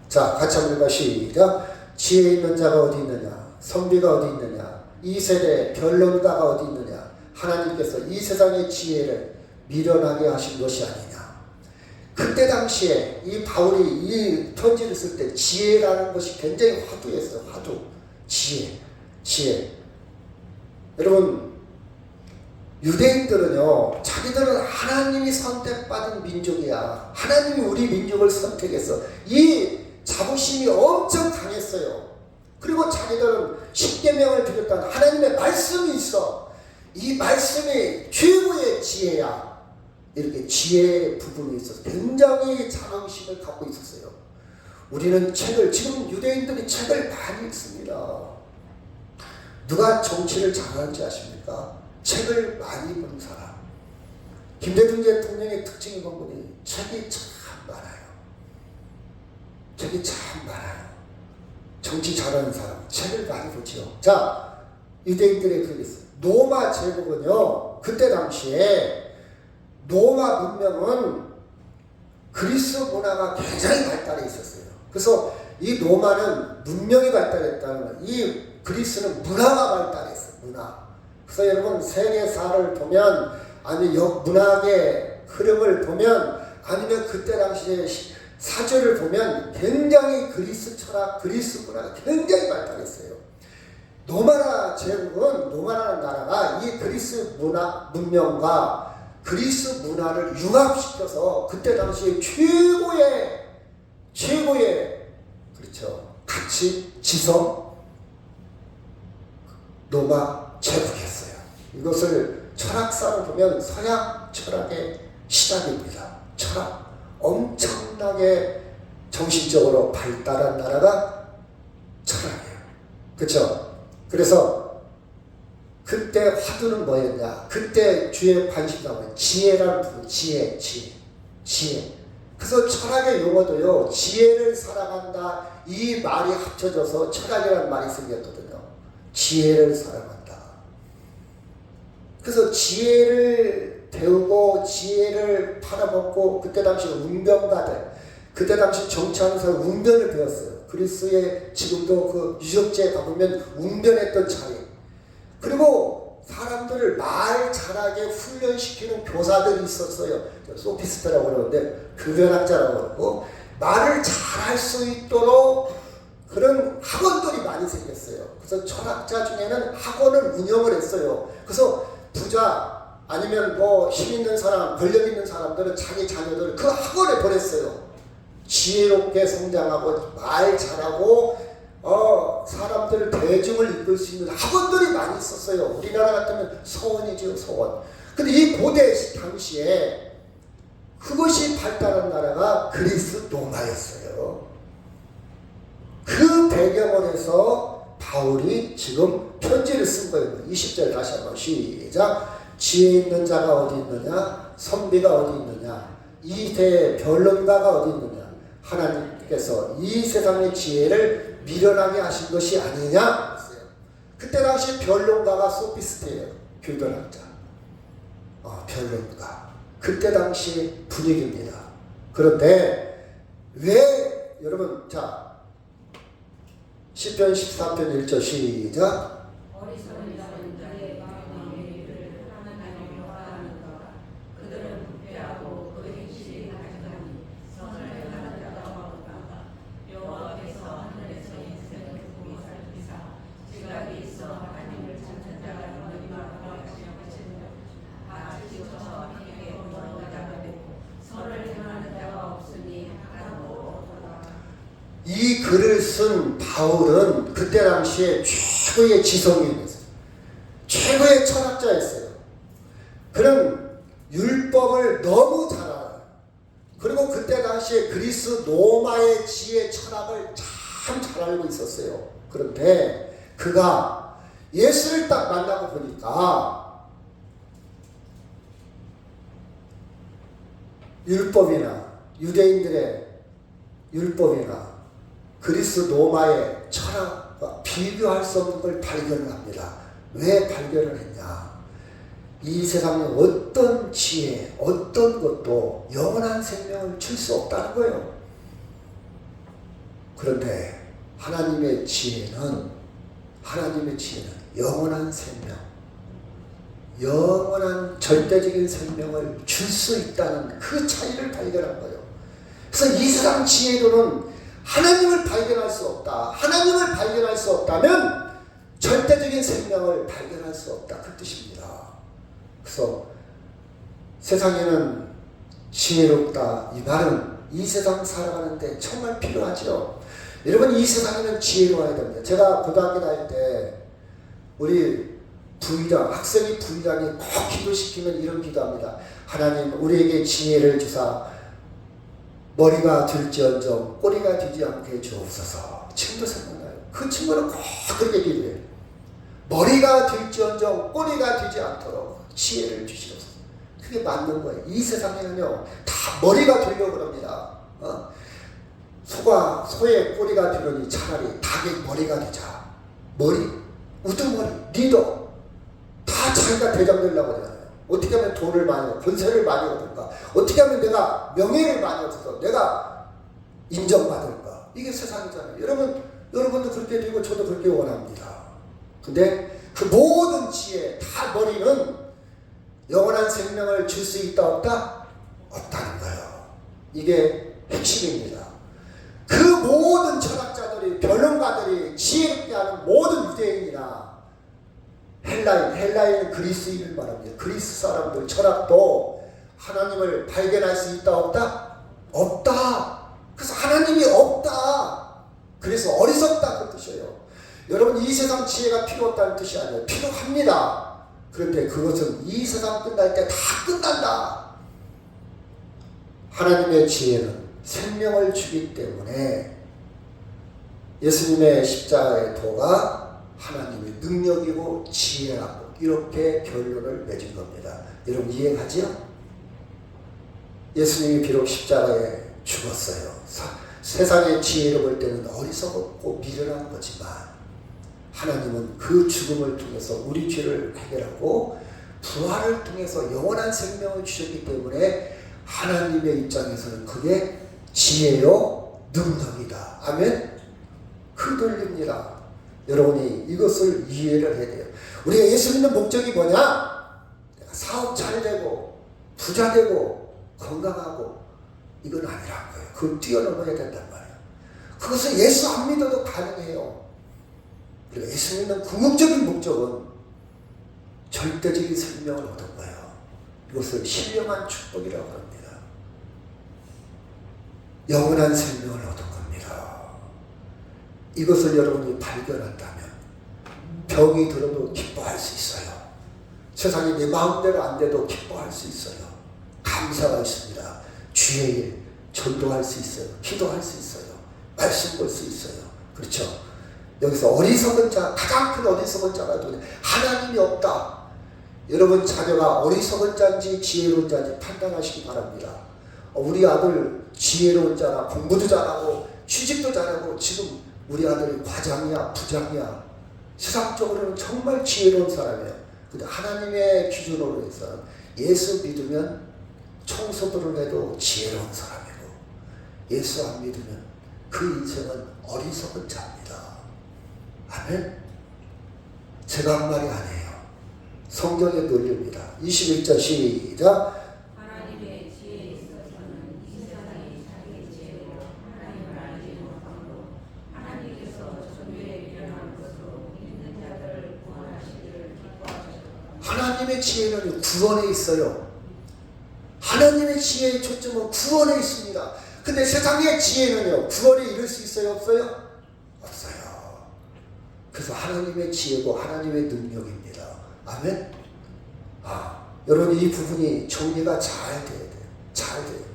자, 같이 한번 읽어 시작. 지혜 있는 자가 어디 있느냐? 선비가 어디 있느냐? 이 세대에 변론가가 어디 있느냐? 하나님께서 이 세상의 지혜를 미련하게 하신 것이 아니냐. 그때 당시에 이 바울이 이 편지를 쓸 때 지혜라는 것이 굉장히 화두였어요. 화두. 지혜. 여러분, 유대인들은요, 자기들은 하나님이 선택받은 민족이야. 하나님이 우리 민족을 선택했어. 이 자부심이 엄청 강했어요. 그리고 자기들은 십계명을 비롯한 하나님의 말씀이 있어. 이 말씀이 최고의 지혜야. 이렇게 지혜의 부분이 있어서 굉장히 자긍심을 갖고 있었어요. 우리는 지금 유대인들이 책을 많이 읽습니다. 누가 정치를 잘하는지 아십니까? 책을 많이 보는 사람. 김대중 대통령의 특징이 뭐니? 책이 참 많아요. 책이 참 많아요. 정치 잘하는 사람, 책을 많이 보죠. 자, 유대인들의 그게 있어요. 로마 제국은요, 그때 당시에 로마 문명은 그리스 문화가 굉장히 발달해 있었어요. 그래서 이 로마는 문명이 발달했다는 거예요. 이 그리스는 문화가 발달했어요. 문화. 그래서 여러분, 세계사를 보면, 아니면 문학의 흐름을 보면, 아니면 그때 당시에 사조를 보면 굉장히 그리스 철학, 그리스 문화가 굉장히 발달했어요. 로마나 제국은, 로마라는 나라가 이 그리스 문명과 그리스 문화를 융합시켜서 그때 당시에 최고의 그렇죠, 가치, 지성, 로마 제국이었어요. 이것을 철학사를 보면 서양 철학의 시작입니다. 철학. 엄청나게 정신적으로 발달한 나라가 철학이에요. 그렇죠? 그래서 그때 화두는 뭐였냐? 그때 주의 관심사가 뭐예요? 지혜라는 부분. 지혜. 그래서 철학의 용어도요, 지혜를 살아간다, 이 말이 합쳐져서 철학이라는 말이 생겼거든요. 지혜를 살아간다. 그래서 지혜를 배우고 지혜를 팔아먹고, 그때 당시 운변가들, 그때 당시 정치하는 사람 운변을 배웠어요. 그리스에 지금도 그 유적지에 가보면 운변했던 자리. 그리고 사람들을 말 잘하게 훈련시키는 교사들이 있었어요. 소피스트라고 그러는데, 교변학자라고 그러고, 말을 잘할 수 있도록 그런 학원들이 많이 생겼어요. 그래서 철학자 중에는 학원을 운영을 했어요. 그래서 부자 아니면 뭐 힘 있는 사람, 권력 있는 사람들은 자기 자녀들을 그 학원에 보냈어요. 지혜롭게 성장하고 말 잘하고 사람들을, 대중을 이끌 수 있는 학원들이 많이 있었어요. 우리나라 같으면 서원이죠, 서원. 근데 이 고대 당시에 그것이 발달한 나라가 그리스 로마였어요. 그 배경을 해서 바울이 지금 편지를 쓴 거예요. 20절 다시 한번 시작. 지혜 있는 자가 어디 있느냐? 선비가 어디 있느냐? 이 세대에 변론가가 어디 있느냐? 하나님께서 이 세상의 지혜를 미련하게 하신 것이 아니냐? 그때 당시 변론가가 소피스트예요. 교변학자. 변론가. 그때 당시 분위기입니다. 그런데 왜 여러분, 자, 시편 14편 1절 시작. 어리석은 자는 자의 마음의 하나님을 영화하는가. 그들은 부패하고 그 행실이 가증하니 선을 행하는 자가 없다. 여호와께서 하늘에서 인생을 보고 살피사 글을 쓴 바울은 그때 당시에 최고의 지성인이었어요. 최고의 철학자였어요. 그는 율법을 너무 잘 알아요. 그리고 그때 당시에 그리스 로마의 지혜 철학을 참 잘 알고 있었어요. 그런데 그가 예수를 딱 만나고 보니까 율법이나 유대인들의 율법이나 그리스 로마의 철학과 비교할 수 없는 걸 발견을 합니다. 왜 발견을 했냐? 이 세상에 어떤 지혜, 어떤 것도 영원한 생명을 줄 수 없다는 거예요. 그런데 하나님의 지혜는 영원한 생명, 영원한 절대적인 생명을 줄 수 있다는 그 차이를 발견한 거예요. 그래서 이 세상 지혜로는 하나님을 발견할 수 없다. 하나님을 발견할 수 없다면 절대적인 생명을 발견할 수 없다. 그 뜻입니다. 그래서 세상에는 지혜롭다. 이 말은 이 세상 살아가는데 정말 필요하죠. 여러분, 이 세상에는 지혜로워야 됩니다. 제가 고등학교 다닐 때 우리 부의장, 학생이 부의장이 꼭 기도시키면 이런 기도합니다. 하나님, 우리에게 지혜를 주사 머리가 들지언정 꼬리가 되지 않게 주옵소서. 지금도 생각나요. 그 친구는 꼭 그렇게 기도해요. 머리가 들지언정 꼬리가 되지 않도록 지혜를 주시옵소서. 그게 맞는 거예요. 이 세상에는요, 다 머리가 되려고 그럽니다. 소의 꼬리가 되려니 차라리 닭의 머리가 되자. 머리, 우두머리, 리더 다 자기가 대장 되려고 하잖아요. 어떻게 하면 돈을 많이 얻고 권세를 많이 얻을까? 어떻게 하면 내가 명예를 많이 얻어서 내가 인정받을까? 이게 세상이잖아요. 여러분도 그렇게 되고 저도 그렇게 원합니다. 근데 그 모든 지혜 다 머리는 영원한 생명을 줄 수 있다 없다? 없다는 거예요. 이게 핵심입니다. 그 모든 철학자들이, 변론가들이, 지혜롭게 하는 모든 유대인이나 헬라인은 그리스인을 말합니다. 그리스 사람들 철학도 하나님을 발견할 수 있다 없다? 없다. 그래서 하나님이 없다. 그래서 어리석다 그 뜻이에요. 여러분, 이 세상 지혜가 필요 없다는 뜻이 아니에요. 필요합니다. 그런데 그것은 이 세상 끝날 때 다 끝난다. 하나님의 지혜는 생명을 주기 때문에 예수님의 십자가의 도가 하나님의 능력이고 지혜라고 이렇게 결론을 맺은 겁니다. 여러분, 이해하죠? 예수님이 비록 십자가에 죽었어요. 세상의 지혜로 볼 때는 어리석었고 미련한 거지만 하나님은 그 죽음을 통해서 우리 죄를 해결하고 부활을 통해서 영원한 생명을 주셨기 때문에 하나님의 입장에서는 그게 지혜요 능력이다. 아멘. 그 돌립니다. 여러분이 이것을 이해를 해야 돼요. 우리가 예수 믿는 목적이 뭐냐? 내가 사업 잘 되고 부자 되고 건강하고 이건 아니란 거예요. 그걸 뛰어넘어야 된단 말이에요. 그것은 예수 안 믿어도 가능해요. 우리가 예수 믿는 궁극적인 목적은 절대적인 생명을 얻은 거예요. 이것을 신령한 축복이라고 합니다. 영원한 생명을 얻은 겁니다. 이것을 여러분이 발견한다면 병이 들어도 기뻐할 수 있어요. 세상이 내 마음대로 안 돼도 기뻐할 수 있어요. 감사가 있습니다. 주의 일 전도할 수 있어요. 기도할 수 있어요. 말씀 볼 수 있어요. 그렇죠? 여기서 어리석은 자, 가장 큰 어리석은 자가 누구냐? 하나님이 없다. 여러분 자녀가 어리석은 자인지 지혜로운 자인지 판단하시기 바랍니다. 우리 아들 지혜로운 자라, 공부도 잘하고 취직도 잘하고 지금 우리 아들이 과장이야 부장이야, 세상적으로는 정말 지혜로운 사람이에요. 근데 하나님의 기준으로 해서는 예수 믿으면 청소부를 해도 지혜로운 사람이고 예수 안 믿으면 그 인생은 어리석은 자입니다. 아멘. 제가 한 말이 아니에요. 성경의 논리입니다. 21절 시작. 하나님의 지혜에 있어서는 이 세상이 자기의 지혜로 하나님을 알지 못하므로 하나님께서 존귀에 미련한 것으로 있는 자들을 구원하시기를 기뻐하셨다. 하나님의 지혜는 구원에 있어요. 하나님의 지혜의 초점은 구원에 있습니다. 근데 세상의 지혜는요, 구원에 이룰 수 있어요, 없어요? 없어요. 그래서 하나님의 지혜고 하나님의 능력입니다. 아멘? 여러분, 이 부분이 정리가 잘 돼야 돼요. 잘 돼요.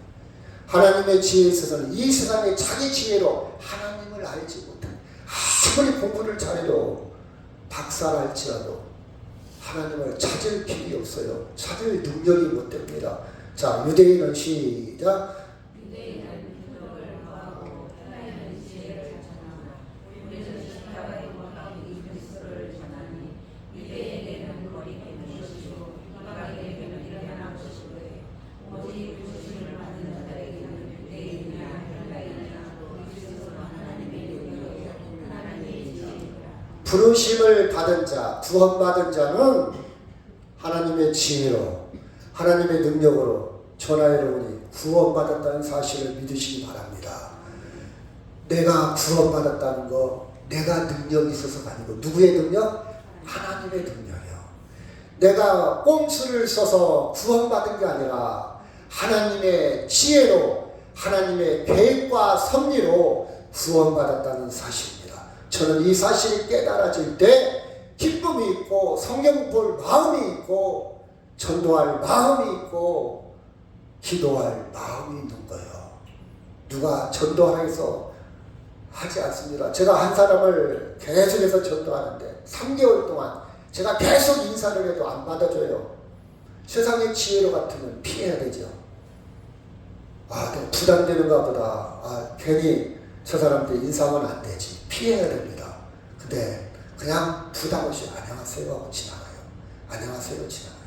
하나님의 지혜에 있어서는 이 세상에 자기 지혜로 하나님을 알지 못해. 아무리 공부를 잘해도 박사랄지라도 하나님을 찾을 길이 없어요. 찾을 능력이 못 됩니다. 자, 유대인은 시작. 유대인은 능력을 구하고 하나님은 지혜를 찾아나오나 우리는 십자가의 원하는 그리스도를 전하니 유대인에게는 거리끼는 것이고 이방인에게는 일어난 것이고요. 오직 부르심을 받는 자들에게는 유대인이나 헬라인이나 그리스도는 하나님의 능력이요 하나님의 지혜니라. 부르심을 받은 자, 구원받은 자는 하나님의 지혜로, 하나님의 능력으로 전하여오니 구원받았다는 사실을 믿으시기 바랍니다. 내가 구원받았다는 거, 내가 능력이 있어서가 아니고 누구의 능력? 하나님의 능력이요. 내가 꼼수를 써서 구원받은 게 아니라 하나님의 지혜로, 하나님의 계획과 섭리로 구원받았다는 사실입니다. 저는 이 사실이 깨달아질 때 기쁨이 있고 성경 볼 마음이 있고 전도할 마음이 있고 기도할 마음이 있는 거예요. 누가 전도하라 해서 하지 않습니다. 제가 한 사람을 계속해서 전도하는데 3개월 동안 제가 계속 인사를 해도 안 받아줘요. 세상의 지혜로 같으면 피해야 되죠. 내가 부담되는가 보다. 괜히 저 사람한테 인사하면 안 되지. 피해야 됩니다. 근데 그냥 부담 없이 안녕하세요 하고 지나가요. 안녕하세요 지나가요.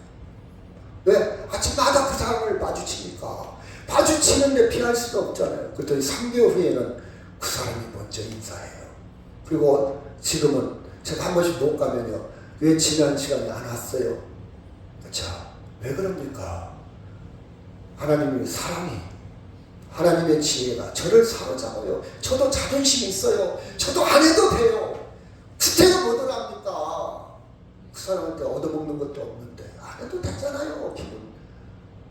왜? 아침마다 그 사람을 마주치니까. 마주치는데 피할 수도 없잖아요. 그랬더니 3개월 후에는 그 사람이 먼저 인사해요. 그리고 지금은 제가 한 번씩 못 가면요. 왜 지난 시간에 안 왔어요? 자, 왜 그럽니까? 하나님의 사랑이, 하나님의 지혜가 저를 사로잡아요. 저도 자존심이 있어요. 저도 안 해도 돼요. 구태여 뭐들 합니까? 그 사람한테 얻어먹는 것도 없는데 안 해도 되잖아요. 기분.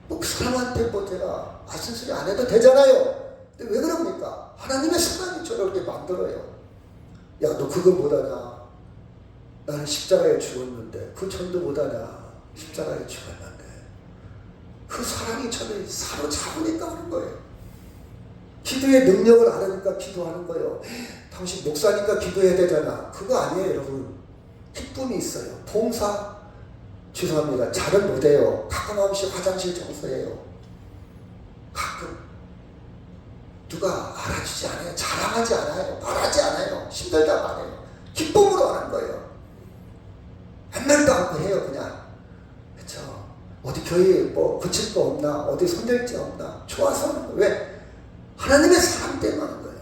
그 사람한테 제가 아슬소리 안 해도 되잖아요. 근데 왜 그럽니까? 하나님의 사랑이 저를 그렇게 만들어요. 야, 너 그거 못하냐? 나는 십자가에 죽었는데 그 전도 못하냐? 십자가에 죽었는데 그 사랑이 저를 사로잡으니까 그런 거예요. 기도의 능력을 알으니까 기도하는 거예요. 당신 목사니까 기도해야 되잖아. 그거 아니에요, 여러분. 기쁨이 있어요. 봉사, 죄송합니다. 잘은 못해요. 가끔 한 번씩 화장실 청소해요. 가끔. 누가 알아주지 않아요. 자랑하지 않아요. 말하지 않아요. 힘들다 말해요. 기쁨으로 하는 거예요. 한 말도 않고 해요, 그냥. 그쵸? 어디 교회에 뭐 고칠 거 없나? 어디 손댈 데 없나? 좋아서 하는 거예요. 왜? 하나님의 사랑 때문에 하는 거예요.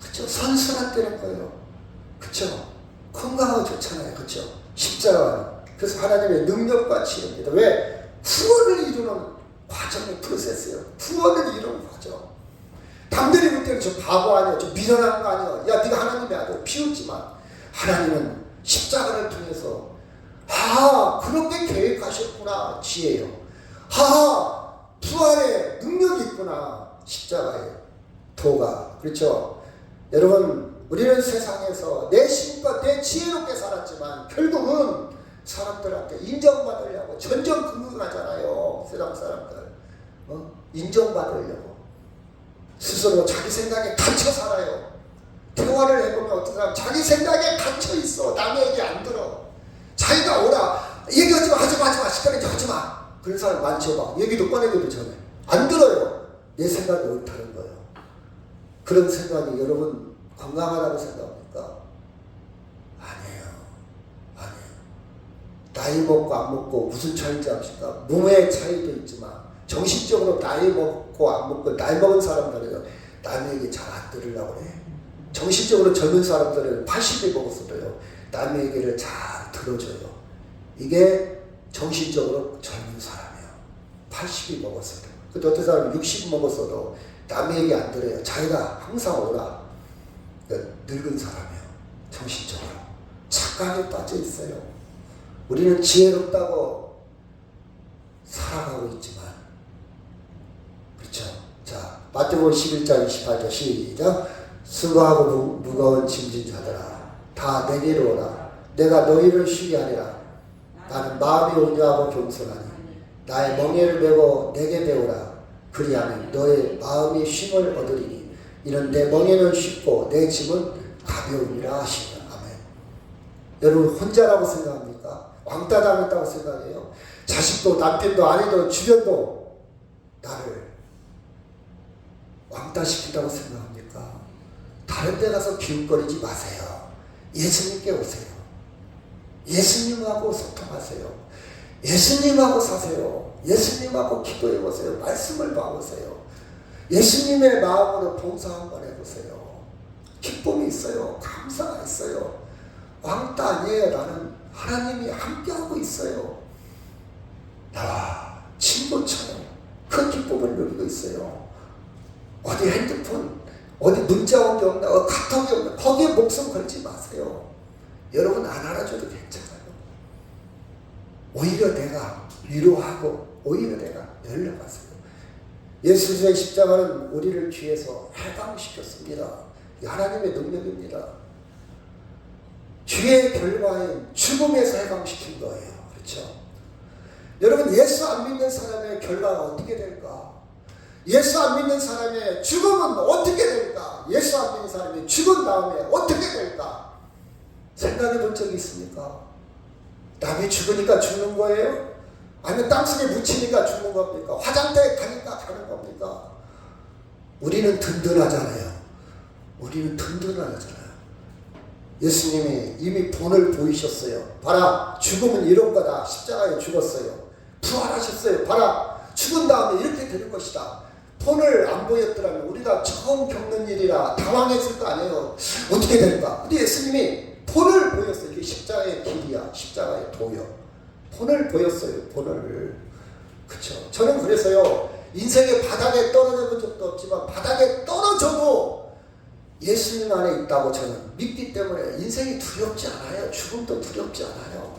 그쵸? 선순환 때는 거예요. 그쵸? 건강하고 좋잖아요. 그쵸? 십자가는. 그래서 하나님의 능력과 지혜입니다. 왜? 구원을 이루는 과정의 프로세스예요. 구원을 이루는 과정. 남들이 볼 때는 저 바보 아니야, 저 미련한 거 아니야. 야, 네가 하나님의 아들 비웃지만 하나님은 십자가를 통해서 그렇게 계획하셨구나. 지혜요. 부활의 능력이 있구나. 십자가에 도가. 그렇죠? 여러분, 우리는 세상에서 내 힘과 내 지혜롭게 살았지만 결국은 사람들한테 인정받으려고 전전긍긍하잖아요. 세상 사람들. 인정받으려고. 스스로 자기 생각에 갇혀 살아요. 대화를 해보면 어떤 사람 자기 생각에 갇혀 있어. 남의 얘기 안 들어. 자기가 오라. 얘기하지 마, 하지 마, 시끄럽게 하지 마. 그런 사람 많죠. 막 얘기도 꺼내기도 전에 안 들어요. 내 생각이 옳다는 거예요. 그런 생각이 여러분 건강하다고 생각합니까? 아니에요. 나이 먹고 안 먹고 무슨 차이인지 아십니까? 몸의 차이도 있지만 정신적으로 나이 먹고 안 먹고 나이 먹은 사람들은 남의 얘기 잘 안 들으려고 해. 정신적으로 젊은 사람들은 80이 먹었어도요. 남의 얘기를 잘 들어줘요. 이게 정신적으로 젊은 사람이에요. 80이 먹었어도. 근데 어떤 사람은 60 먹었어도 남의 얘기 안 들어요. 자기가 항상 오라. 늙은 사람이에요. 정신적으로. 착각에 빠져 있어요. 우리는 지혜롭다고 살아가고 있지만 마태복음 11장 28절 시작. 수고하고 무거운 짐진 자들아 다 내게로 오라. 내가 너희를 쉬게 하리라. 나는 마음이 온유하고 겸손하니 나의 멍에를 메고 내게 배우라. 그리하면 너의 마음이 쉼을 얻으리니 이는 내 멍에는 쉽고 내 짐은 가벼움이라 하시니라. 아멘. 여러분 혼자라고 생각합니까? 왕따 당했다고 생각해요? 자식도 남편도 아내도 주변도 나를 왕따시킨다고 생각합니까? 다른 데 가서 기웃거리지 마세요. 예수님께 오세요. 예수님하고 소통하세요. 예수님하고 사세요. 예수님하고 기도해 보세요. 말씀을 봐보세요. 예수님의 마음으로 봉사 한번 해보세요. 기쁨이 있어요. 감사가 있어요. 왕따 아니에요. 나는 하나님이 함께하고 있어요. 나와 친구처럼 큰 기쁨을 누리고 있어요. 어디 핸드폰, 어디 문자 온 게 없나, 카톡이 없나, 거기에 목숨 걸지 마세요. 여러분 안 알아줘도 괜찮아요. 오히려 내가 위로하고 오히려 내가 연락하세요. 예수의 십자가는 우리를 죄에서 해방시켰습니다. 하나님의 능력입니다. 죄의 결과인 죽음에서 해방시킨 거예요. 그렇죠? 여러분 예수 안 믿는 사람의 결과가 어떻게 될까? 예수 안 믿는 사람의 죽음은 어떻게 될까? 예수 안 믿는 사람이 죽은 다음에 어떻게 될까? 생각해 본 적이 있습니까? 남이 죽으니까 죽는 거예요? 아니면 땅속에 묻히니까 죽는 겁니까? 화장대에 가니까 가는 겁니까? 우리는 든든하잖아요. 우리는 든든하잖아요. 예수님이 이미 본을 보이셨어요. 봐라, 죽음은 이런 거다. 십자가에 죽었어요. 부활하셨어요. 봐라, 죽은 다음에 이렇게 되는 것이다. 본을 안 보였더라면 우리가 처음 겪는 일이라 당황했을 거 아니에요. 어떻게 될까? 근데 예수님이 본을 보였어요. 이게 십자가의 길이야. 십자가의 도요. 본을 보였어요. 본을. 그쵸. 저는 그래서요. 인생의 바닥에 떨어져 본 적도 없지만 바닥에 떨어져도 예수님 안에 있다고 저는 믿기 때문에 인생이 두렵지 않아요. 죽음도 두렵지 않아요.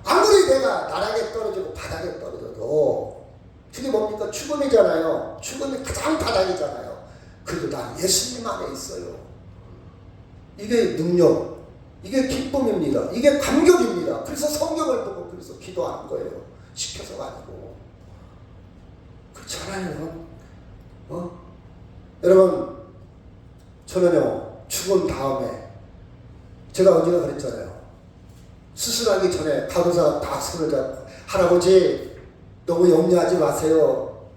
아무리 내가 나락에 떨어지고 바닥에 떨어져도 그게 뭡니까? 죽음이잖아요. 죽음이 가장 바닥이잖아요. 그래도 난 예수님 안에 있어요. 이게 능력, 이게 기쁨입니다. 이게 감격입니다. 그래서 성경을 보고 그래서 기도하는 거예요. 시켜서가 아니고. 그렇잖아요. 여러분, 저는요, 죽은 다음에, 제가 언제가 그랬잖아요. 수술하기 전에 간호사가 딱 손을 잡고, 할아버지, 너무 염려하지 마세요.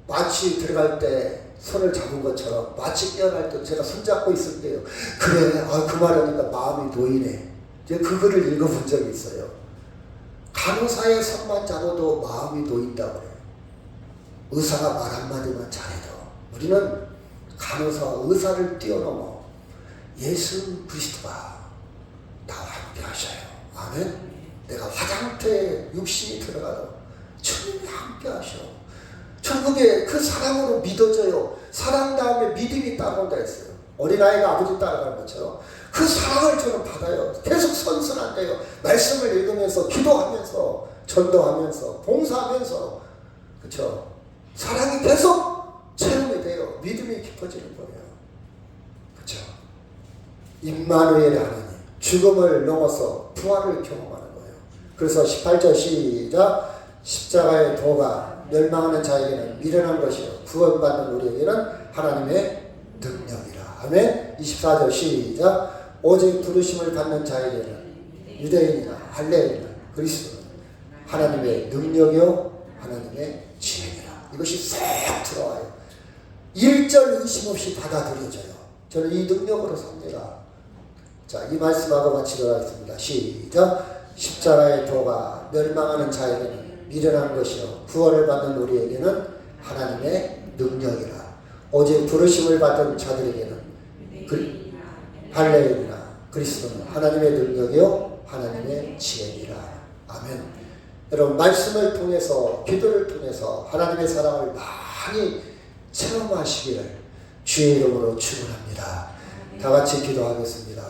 마취 들어갈 때 손을 잡은 것처럼 마취 깨어날 때 제가 손잡고 있을게요. 그래, 그 말하니까 마음이 놓이네. 제가 그 글을 읽어본 적이 있어요. 간호사의 손만 잡아도 마음이 놓인다고 해요. 의사가 말 한마디만 잘해도. 우리는 간호사, 의사를 뛰어넘어 예수 그리스도가 나와 함께 하셔요. 아멘. 내가 화장터에 육신이 들어가도 주님이 함께 하셔. 전 그게 그 사랑으로 믿어져요. 사랑 다음에 믿음이 따라온다 했어요. 어린아이가 아버지 따라가는 것처럼 그 사랑을 저는 받아요. 계속 선선한데요. 말씀을 읽으면서 기도하면서 전도하면서 봉사하면서 그렇죠. 사랑이 계속 체험이 돼요. 믿음이 깊어지는 거예요. 그렇죠. 임마누엘의 하나님, 죽음을 넘어서 부활을 경험하는 거예요. 그래서 18절 시작. 십자가의 도가 멸망하는 자에게는 미련한 것이요 구원받는 우리에게는 하나님의 능력이라. 아멘. 24절 시작. 오직 부르심을 받는 자에게는 유대인이나 할례인이나 그리스도는 하나님의 능력이요 하나님의 지혜니라. 이것이 쏙 들어와요. 1절 의심 없이 받아들여져요. 저는 이 능력으로 삽니다. 자, 이 말씀하고 마치도록 하겠습니다. 시작. 십자가의 도가 멸망하는 자에게는 미련한 것이요 구원을 받는 우리에게는 하나님의 능력이라. 오직 부르심을 받은 자들에게는 할례인이나 그리스도는 하나님의 능력이요 하나님의 지혜니라. 아멘. 여러분 말씀을 통해서 기도를 통해서 하나님의 사랑을 많이 체험하시기를 주의 이름으로 축원합니다. 다 같이 기도하겠습니다.